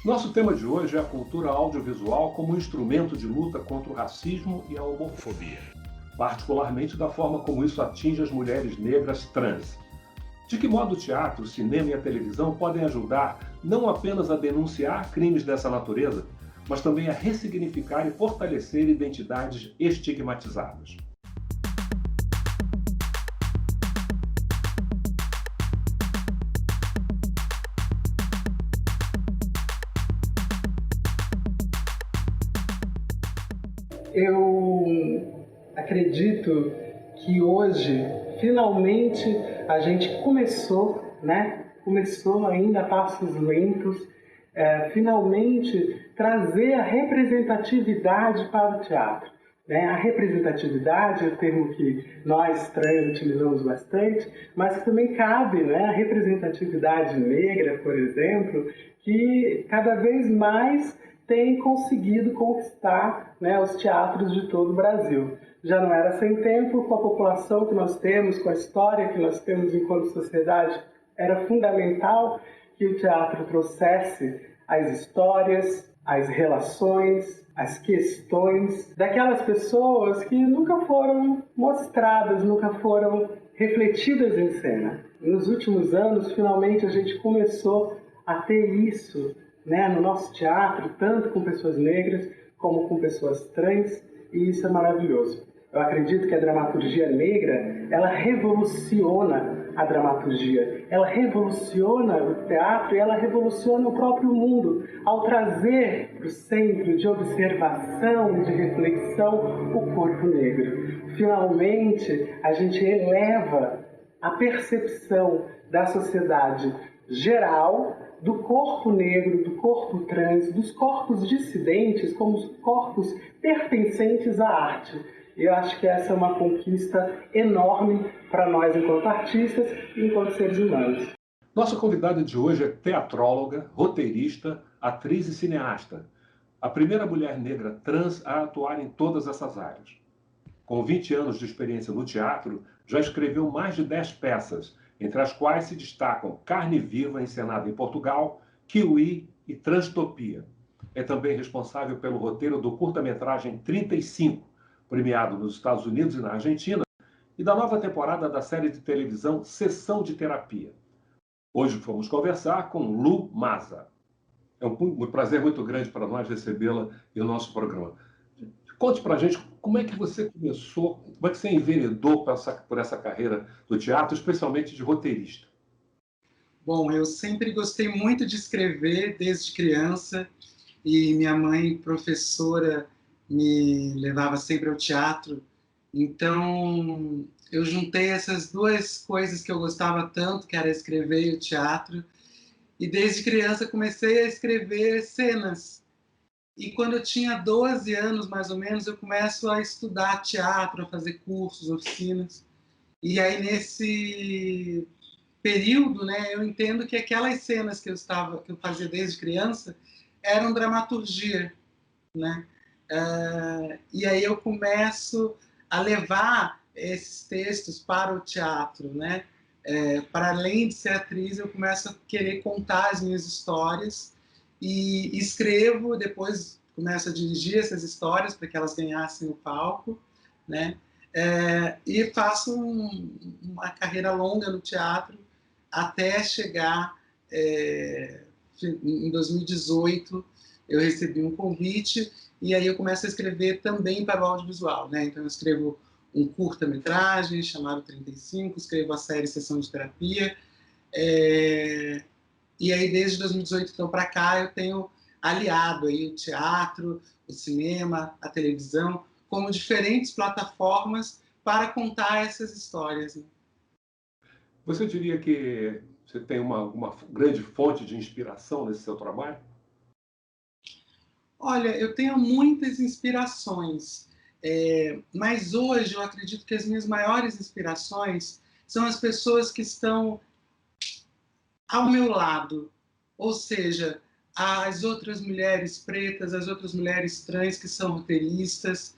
Nosso tema de hoje é a cultura audiovisual como instrumento de luta contra o racismo e a homofobia, particularmente da forma como isso atinge as mulheres negras trans. De que modo o teatro, o cinema e a televisão podem ajudar não apenas a denunciar crimes dessa natureza, mas também a ressignificar e fortalecer identidades estigmatizadas? Eu acredito que hoje, finalmente, a gente começou, né? Começou ainda a passos lentos, finalmente trazer a representatividade para o teatro. Né? A representatividade é um termo que nós trans utilizamos bastante, mas que também cabe, né? A representatividade negra, por exemplo, que cada vez mais tem conseguido conquistar, né, os teatros de todo o Brasil. Já não era sem tempo, com a população que nós temos, com a história que nós temos enquanto sociedade, era fundamental que o teatro trouxesse as histórias, as relações, as questões daquelas pessoas que nunca foram mostradas, nunca foram refletidas em cena. Nos últimos anos, finalmente, a gente começou a ter isso, né, no nosso teatro, tanto com pessoas negras como com pessoas trans, e isso é maravilhoso. Eu acredito que a dramaturgia negra, ela revoluciona a dramaturgia, ela revoluciona o teatro e ela revoluciona o próprio mundo, ao trazer para o centro de observação, de reflexão, o corpo negro. Finalmente, a gente eleva a percepção da sociedade geral, do corpo negro, do corpo trans, dos corpos dissidentes como os corpos pertencentes à arte. Eu acho que essa é uma conquista enorme para nós enquanto artistas e enquanto seres humanos. Nossa convidada de hoje é teatróloga, roteirista, atriz e cineasta. A primeira mulher negra trans a atuar em todas essas áreas. Com 20 anos de experiência no teatro, já escreveu mais de 10 peças, entre as quais se destacam Carne Viva, encenada em Portugal, Kiwi e Transtopia. É também responsável pelo roteiro do curta-metragem 35, premiado nos Estados Unidos e na Argentina, e da nova temporada da série de televisão Sessão de Terapia. Hoje fomos conversar com Lu Maza. É um prazer muito grande para nós recebê-la em nosso programa. Conte para a gente como é que você começou, como é que você enveredou por essa carreira do teatro, especialmente de roteirista. Bom, eu sempre gostei muito de escrever desde criança e minha mãe, professora, me levava sempre ao teatro. Então, eu juntei essas duas coisas que eu gostava tanto, que era escrever e o teatro. E desde criança comecei a escrever cenas. E quando eu tinha 12 anos, mais ou menos, eu começo a estudar teatro, a fazer cursos, oficinas. E aí, nesse período, né, eu entendo que aquelas cenas que eu fazia desde criança eram dramaturgia, né? E aí eu começo a levar esses textos para o teatro, né? Para além de ser atriz, eu começo a querer contar as minhas histórias e escrevo, depois começo a dirigir essas histórias para que elas ganhassem o palco, né? E faço uma carreira longa no teatro até chegar em 2018 eu recebi um convite e aí eu começo a escrever também para o audiovisual, né? Então eu escrevo um curta-metragem chamado 35, escrevo a série Sessão de Terapia, e aí desde 2018 então para cá eu tenho aliado aí o teatro, o cinema, a televisão como diferentes plataformas para contar essas histórias, né? Você diria que você tem uma grande fonte de inspiração nesse seu trabalho? Olha, eu tenho muitas inspirações, mas hoje eu acredito que as minhas maiores inspirações são as pessoas que estão ao meu lado, ou seja, as outras mulheres pretas, as outras mulheres trans que são roteiristas,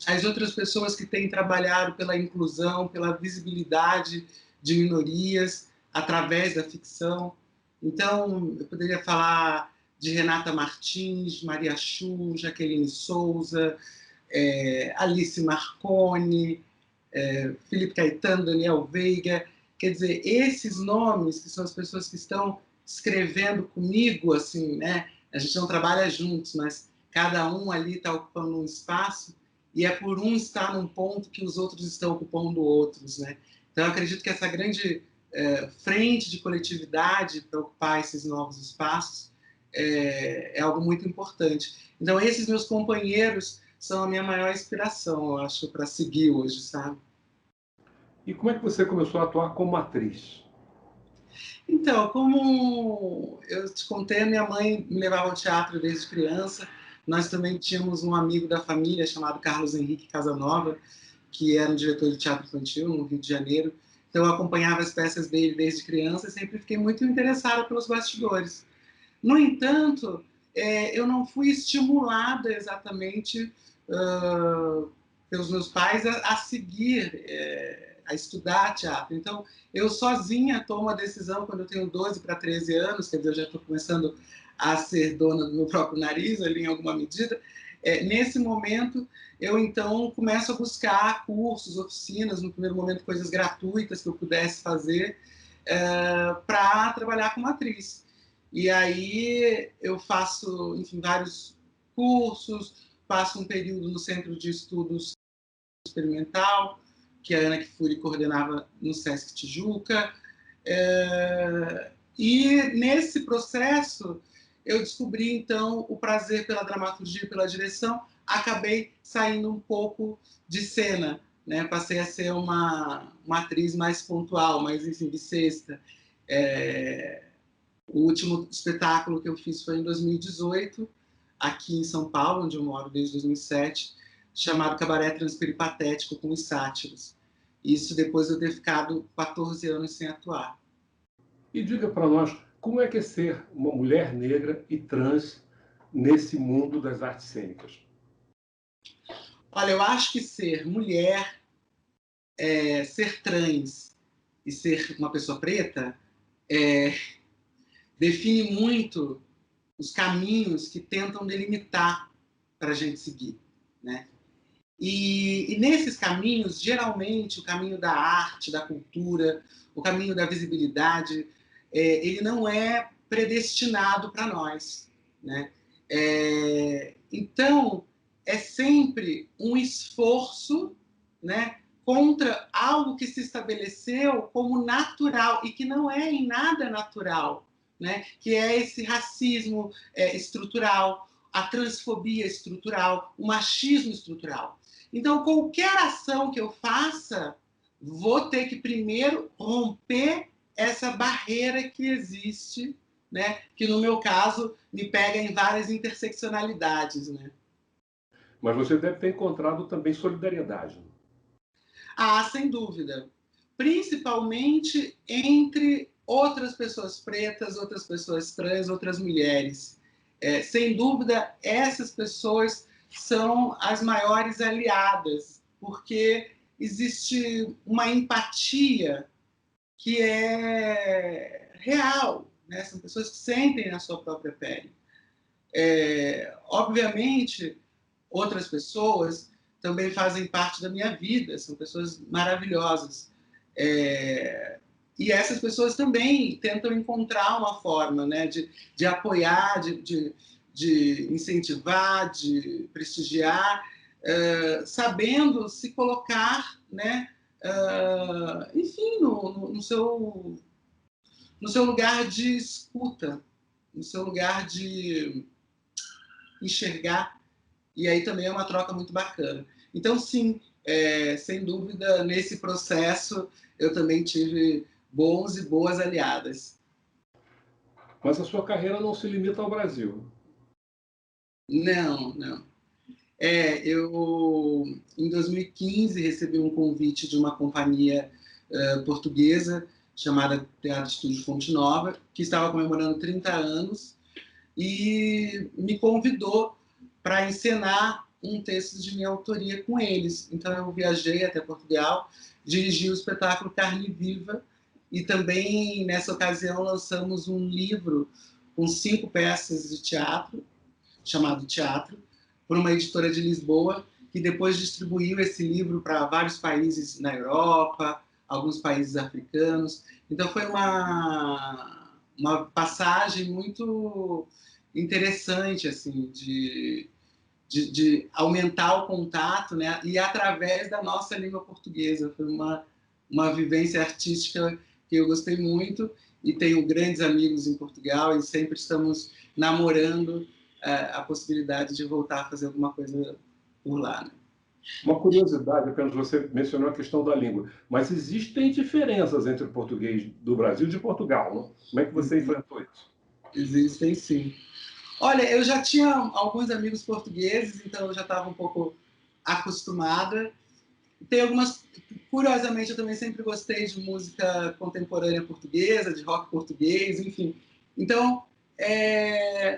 as outras pessoas que têm trabalhado pela inclusão, pela visibilidade de minorias através da ficção. Então, eu poderia falar de Renata Martins, Maria Chu, Jaqueline Souza, Alice Marconi, Felipe Caetano, Daniel Veiga. Quer dizer, esses nomes, que são as pessoas que estão escrevendo comigo, assim, né? A gente não trabalha juntos, mas cada um ali está ocupando um espaço, e é por um estar num ponto que os outros estão ocupando outros, né? Então, eu acredito que essa grande frente de coletividade para ocupar esses novos espaços é algo muito importante. Então, esses meus companheiros são a minha maior inspiração, eu acho, para seguir hoje, sabe? E como é que você começou a atuar como atriz? Então, como eu te contei, a minha mãe me levava ao teatro desde criança. Nós também tínhamos um amigo da família chamado Carlos Henrique Casanova, que era um diretor de teatro infantil no Rio de Janeiro. Então, eu acompanhava as peças dele desde criança e sempre fiquei muito interessada pelos bastidores. No entanto, eu não fui estimulada exatamente pelos meus pais a seguir, a estudar teatro. Então, eu sozinha tomo a decisão quando eu tenho 12 para 13 anos, quer dizer, eu já estou começando a ser dona do meu próprio nariz, ali em alguma medida. Nesse momento, eu então começo a buscar cursos, oficinas, no primeiro momento coisas gratuitas que eu pudesse fazer para trabalhar como atriz. E aí eu faço, enfim, vários cursos, passo um período no Centro de Estudos Experimental, que a Ana Kfouri coordenava no Sesc Tijuca. E nesse processo eu descobri, então, o prazer pela dramaturgia e pela direção. Acabei saindo um pouco de cena, né? Passei a ser uma atriz mais pontual, mais, enfim, de sexta. O último espetáculo que eu fiz foi em 2018, aqui em São Paulo, onde eu moro desde 2007, chamado Cabaré Transperipatético com os Sátiros. Isso depois de eu ter ficado 14 anos sem atuar. E diga para nós, como é que é ser uma mulher negra e trans nesse mundo das artes cênicas? Olha, eu acho que ser mulher, ser trans e ser uma pessoa preta define muito os caminhos que tentam delimitar para a gente seguir, né? E nesses caminhos, geralmente, o caminho da arte, da cultura, o caminho da visibilidade, ele não é predestinado para nós, né? Então, é sempre um esforço, né, contra algo que se estabeleceu como natural e que não é em nada natural, né? Que é esse racismo estrutural, a transfobia estrutural, o machismo estrutural. Então, qualquer ação que eu faça, vou ter que primeiro romper essa barreira que existe, né? Que no meu caso me pega em várias interseccionalidades, né? Mas você deve ter encontrado também solidariedade. Ah, sem dúvida. Principalmente entre outras pessoas pretas, outras pessoas trans, outras mulheres. Sem dúvida, essas pessoas são as maiores aliadas, porque existe uma empatia que é real, né? São pessoas que sentem na sua própria pele. Obviamente, outras pessoas também fazem parte da minha vida, são pessoas maravilhosas. E essas pessoas também tentam encontrar uma forma, né, de apoiar, de incentivar, de prestigiar, sabendo se colocar, né, enfim, no seu lugar de escuta, no seu lugar de enxergar. E aí também é uma troca muito bacana. Então, sim, sem dúvida, nesse processo eu também tive bons e boas aliadas. Mas a sua carreira não se limita ao Brasil. Não, não. Eu, em 2015, recebi um convite de uma companhia portuguesa chamada Teatro Estúdio Fonte Nova, que estava comemorando 30 anos, e me convidou para encenar um texto de minha autoria com eles. Então eu viajei até Portugal, dirigi o espetáculo Carne Viva e também, nessa ocasião, lançamos um livro com 5 peças de teatro, chamado Teatro, por uma editora de Lisboa, que depois distribuiu esse livro para vários países na Europa, alguns países africanos. Então foi uma passagem muito interessante, assim, de aumentar o contato, né? E através da nossa língua portuguesa. Foi uma vivência artística que eu gostei muito e tenho grandes amigos em Portugal e sempre estamos namorando a possibilidade de voltar a fazer alguma coisa por lá. Né? Uma curiosidade, apenas você mencionou a questão da língua, mas existem diferenças entre o português do Brasil e de Portugal, não? Como é que você enfrentou isso? Existem, sim. Olha, eu já tinha alguns amigos portugueses, então eu já estava um pouco acostumada. Tem algumas... Curiosamente, eu também sempre gostei de música contemporânea portuguesa, de rock português, enfim. Então,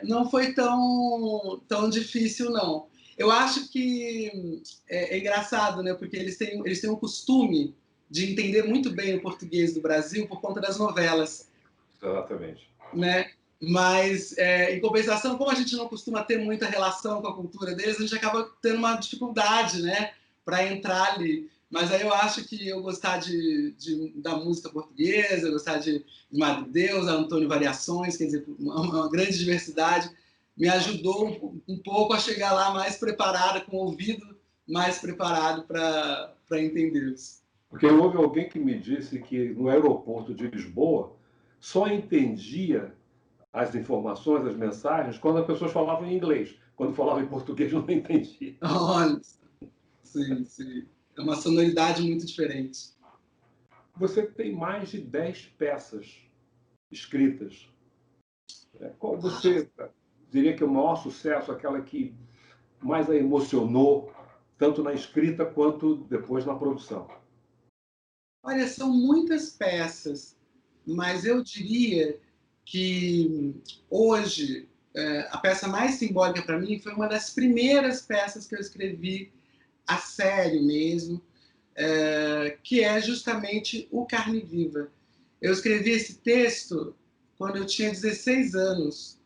não foi tão difícil, não. Eu acho que é engraçado, né? Porque eles têm um costume de entender muito bem o português do Brasil por conta das novelas. Exatamente. Né? Mas, em compensação, como a gente não costuma ter muita relação com a cultura deles, a gente acaba tendo uma dificuldade, né, para entrar ali. Mas aí eu acho que eu gostar da música portuguesa, gostar de Madre Deus, Antônio Variações, quer dizer, uma grande diversidade, me ajudou um pouco a chegar lá mais preparada, com o ouvido mais preparado para entendê-los. Porque houve alguém que me disse que no aeroporto de Lisboa só entendia as informações, as mensagens, quando as pessoas falavam em inglês. Quando falavam em português, não entendia. Olha, sim, sim. É uma sonoridade muito diferente. Você tem mais de 10 peças escritas. Qual você diria que é o maior sucesso, aquela que mais a emocionou, tanto na escrita quanto depois na produção? Olha, são muitas peças, mas eu diria que hoje a peça mais simbólica para mim foi uma das primeiras peças que eu escrevi a sério mesmo, que é justamente o Carne Viva. Eu escrevi esse texto quando eu tinha 16 anos.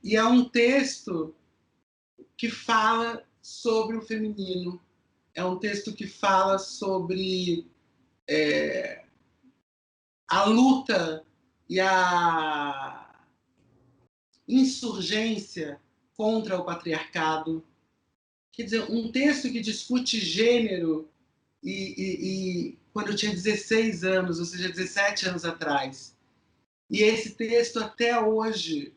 E é um texto que fala sobre o feminino. É um texto que fala sobre a luta e a insurgência contra o patriarcado. Quer dizer, um texto que discute gênero e quando eu tinha 16 anos, ou seja, 17 anos atrás. E esse texto, até hoje,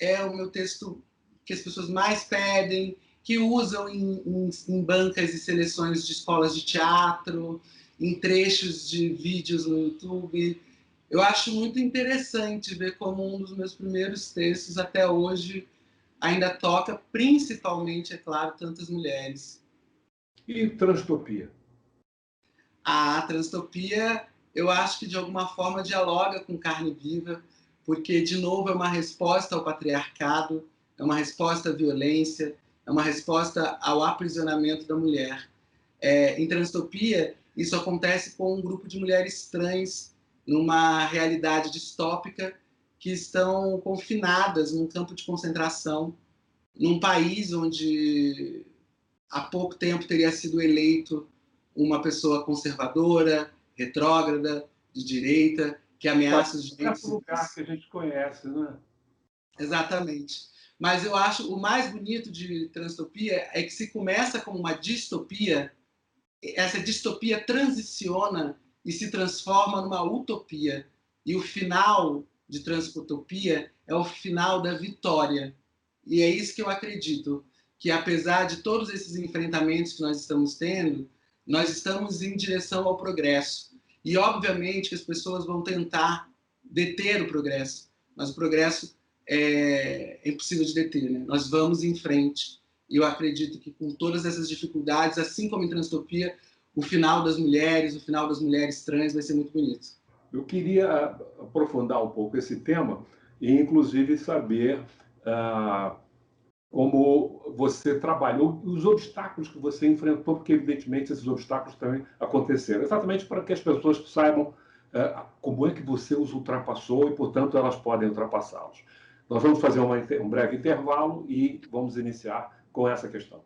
é o meu texto que as pessoas mais pedem, que usam em bancas e seleções de escolas de teatro, em trechos de vídeos no YouTube. Eu acho muito interessante ver como um dos meus primeiros textos, até hoje, ainda toca, principalmente, é claro, tantas mulheres. E Transtopia? A Transtopia, eu acho que de alguma forma dialoga com Carne Viva, porque, de novo, é uma resposta ao patriarcado, é uma resposta à violência, é uma resposta ao aprisionamento da mulher. Em Transtopia, isso acontece com um grupo de mulheres trans numa realidade distópica que estão confinadas num campo de concentração, num país onde há pouco tempo teria sido eleito uma pessoa conservadora, retrógrada, de direita, que ameaça os direitos. É um lugar que a gente conhece, né? Exatamente. Mas eu acho o mais bonito de Transtopia é que se começa como uma distopia, essa distopia transiciona e se transforma numa utopia. E o final de Transtopia é o final da vitória. E é isso que eu acredito, que apesar de todos esses enfrentamentos que nós estamos tendo, nós estamos em direção ao progresso. E, obviamente, que as pessoas vão tentar deter o progresso, mas o progresso é impossível de deter, né? Nós vamos em frente. E eu acredito que com todas essas dificuldades, assim como em Transtopia, o final das mulheres trans vai ser muito bonito. Eu queria aprofundar um pouco esse tema e, inclusive, saber como você trabalhou, os obstáculos que você enfrentou, porque, evidentemente, esses obstáculos também aconteceram. Exatamente para que as pessoas saibam como é que você os ultrapassou e, portanto, elas podem ultrapassá-los. Nós vamos fazer um breve intervalo e vamos iniciar com essa questão.